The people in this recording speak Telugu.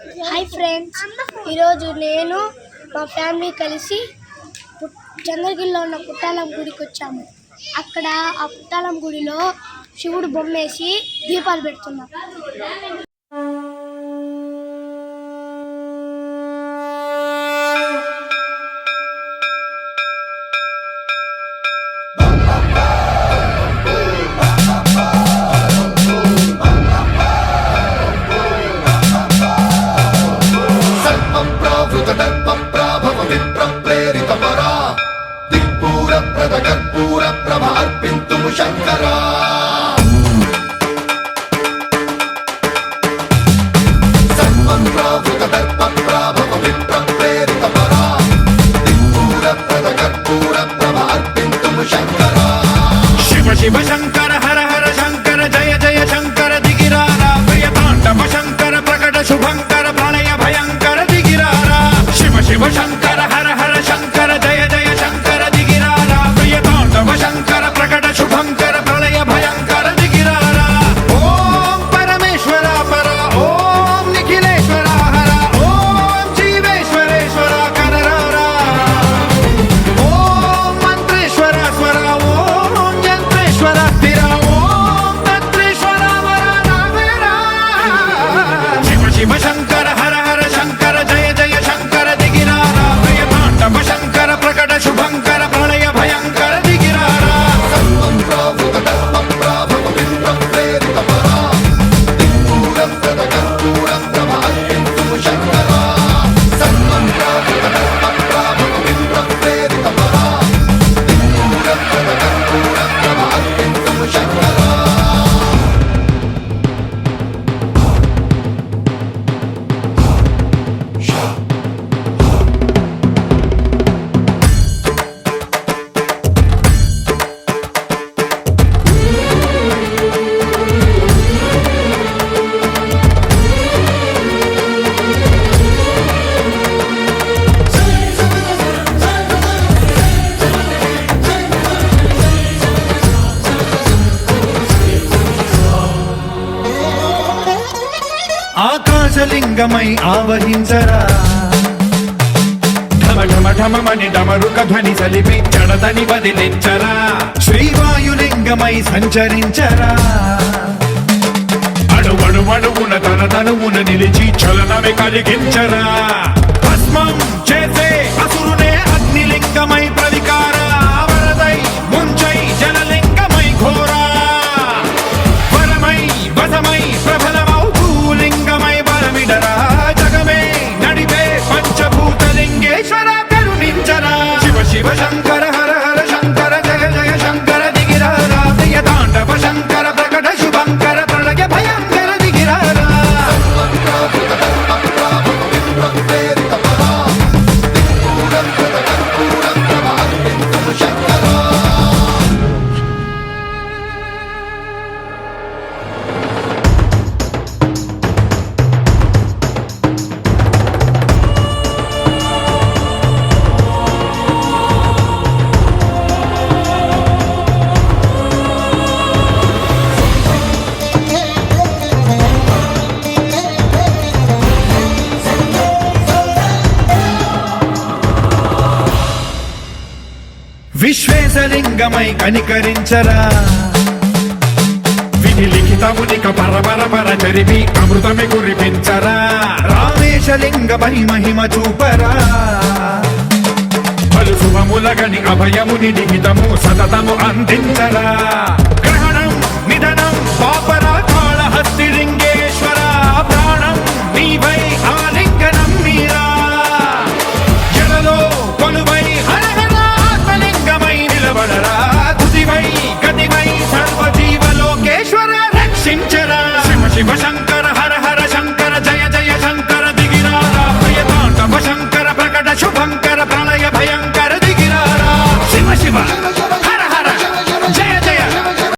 హాయ్ ఫ్రెండ్స్, ఈరోజు నేను మా ఫ్యామిలీ కలిసి చంద్రగిరిలో ఉన్న పుట్టాలం గుడికి వచ్చాము. అక్కడ ఆ పుట్టాలం గుడిలో శివుడు బొమ్మేసి దీపాలు పెడుతున్నాం. శంకరా శివ శివ శంకర హర హర శంకర జయ జయ శంకర దిగిరారా ప్రియతాండవ శంకర ప్రకట శుభంకర ప్రళయ భయంకర దిగిరారా శివ శివ శంకర హర హర శంకర జయ జయ శంకర దిగిరారా ప్రియతాండవ శంకర ప్రకట శుభంకర ప్రళయ భయంకర దిగిరారా ఓం పరమేశ్వర పర ఓం నిఖిలేశ్వర హర ఓం జీవేశ్వరేశ్వర కరరారా ఓం మంత్రేశ్వర స్వర ఓం యంత్రేశ్వర స్థిర ఓం తంత్రేశ్వర వర రామేరా శివ శివ శంకర హర హర శంకర జయ జయ శంకర దిగిరారా ప్రియతాండవ శంకర ప్రకట శుభంకర ప్రళయ భయంకర దిగిరారా ఆకాశలింగమై ఆవహించరా ఢమ ఢమ ఢమమని డమరుక ధ్వని సలిపి జడదని వదిలించరా శ్రీవాయులింగమై సంచరించరా అణువణువున తన తనువున నిలిచి చలనమే కలిగించరా భస్మం చేసే అసురునే అగ్నిలింగమై ప్రవికార వరదై ముంచై జలలింగమై ఘోరా వరమై వసమై ప్రబలమౌ భూలింగమై బలమిడరా జగమే నడిపే పంచభూతలింగేశ్వర కరుణించరా శివ శివ శంకర హర హర శంకర జయ జయ శంకర దిగిరారా ప్రియతాండవ శంకర ప్రకట శుభంకర ప్రళయ భయంకర దిగిరారా విశ్వేశలింగమై కనికరించరా విధి లిఖితమునిక పరపర పర చరిపి అమృతమి కురిపించరా రామేశలింగమై మహిమ చూపరా పలు శుభములగని అభయముని నిహితము సతతము అందించరా